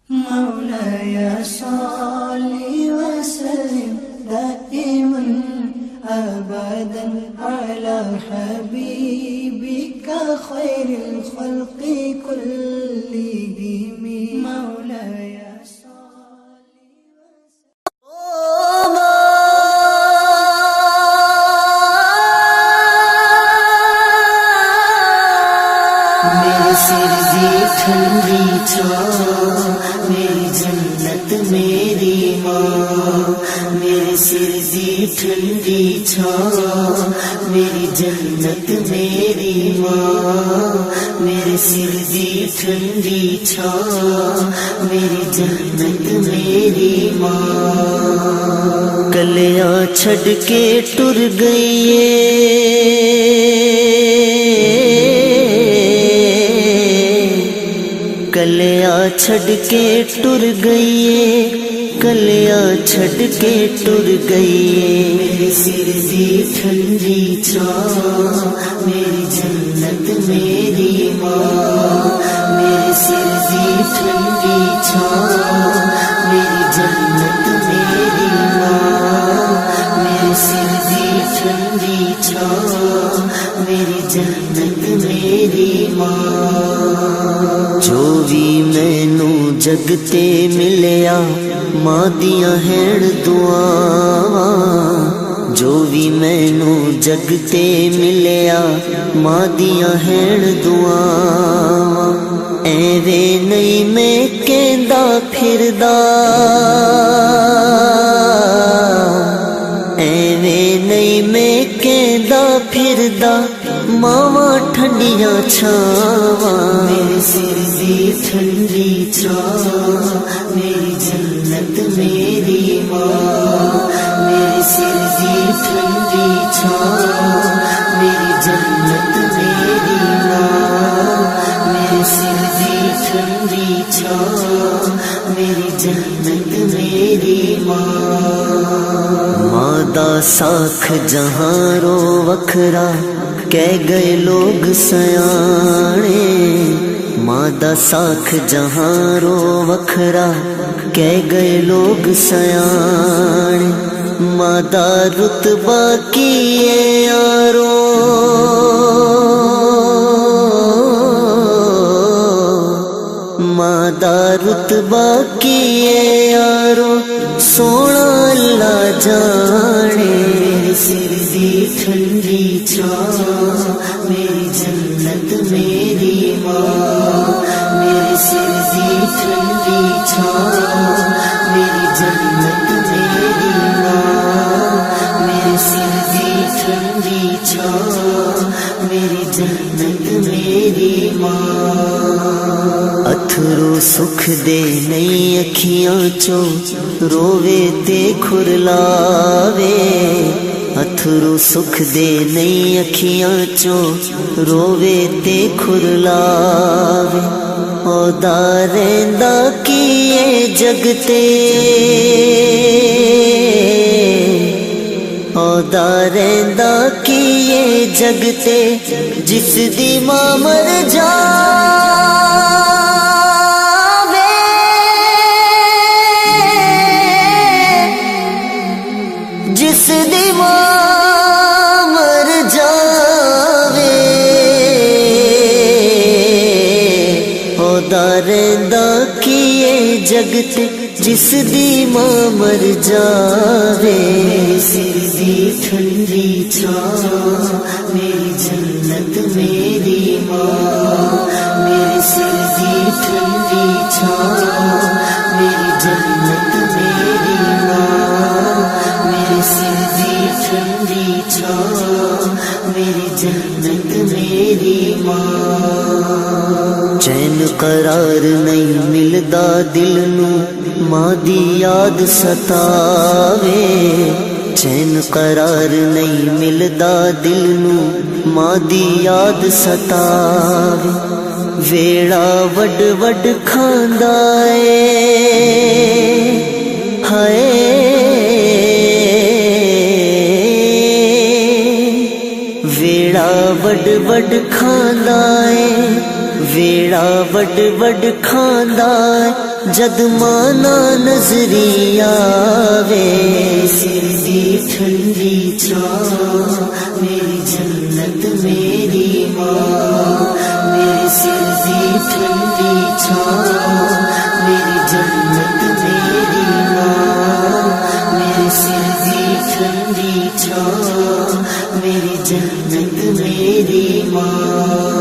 مولاي صل وسلم دائما أبدا على حبيبك خير الخلق كلهم مولاي ٹھنڈی چھاؤں میری جنت میری ماں، میرے سر دی ٹھنڈی چھاؤں میری جنت میری ماں، میرے سر دی ٹھنڈی چھاؤں میری جنت میری ماں، کلیاں چھڈ کے ٹر گئی کلیاں چھڈ کے ٹر گئی، کلیاں چھڈ کے ٹر گئی، میرے سر دی ٹھنڈی چھاؤں میری جنت میری ماں، میرے سر دی ٹھنڈی چھاؤں میری جنت میری ماں، میرے سر دی ٹھنڈی چھاؤں میری جنت میری ماں، جو بھی مینوں جگ تے ملیا ماں دیاں ہین دعاواں، جو بھی مینوں جگ تے ملیا ماں دیاں ہین دعاواں، ایویں نہیں میں کہندا پھردا، ایویں نہیں میں کہندا پھردا ماواں ٹھنڈیاں چھاواں، میرے سر دی ٹھنڈی چھاواں میری جنت میری ماں، میرے سر دی ٹھنڈی چھاواں میری جنت میری ماں، میرے سر دی ٹھنڈی چھاواں میری جنت میری ماں، ماں دا ساکھ جہاں رو وکھرا کہہ گئے لوگ سیانے، ماں دا ساکھ جہاں رو وکھرا کہہ گئے لوگ سیانے، ماں دا رتبہ کیے یارو، ماں دا رتبہ کیے یارو سونا اللہ جانے، میرے سر دی ٹھنڈی چھاؤں میری جنت میری ماں، میرے سر دی ٹھنڈی چھاؤں میری جنت میری ماں، میرے سر دی ٹھنڈی چھاؤں میری جنت میری ماں، اتھرو سکھ دے نئی اکھیاں چو رووے تے کھرلاوے، اتھرو سکھ دے نئی اکھیاں چو رووے تے کھرلاوے، اودا رہندا کیے جگ تے، اودا رہندا کیے جگ تے جس دی ماں مر جاوے، جس دی ماں مر جاوے، اودا رہندا کیے جگ تے جس دی ماں مر جاوے، میرے سر دی ٹھنڈی چھاؤں میری جنت میری ماں، میرے سر دی ٹھنڈی چھاؤں میری جنت میری ماں، میرے سر دی ٹھنڈی چھاؤں میری جنت میری ماں، چین قرار نہیں ملدا دل نو ماں دی یاد ستاوے، چین قرار نہیں ملدا دل نو ماں دی یاد ستاوے، ویڑا وڈ وڈ کھاندا اے ہائے، ویڑا وڈ وڈ کھاندا اے، ویڑا وڈ وڈ کھاندا اے جد مانا نظری آوے سر دی ٹھنڈی چھاں میری جنت میری ماں میرے سر دی ٹھنڈی چھاں میری جنت میری ماں میرے سر دی ٹھنڈی چھاں میری جنت میری ماں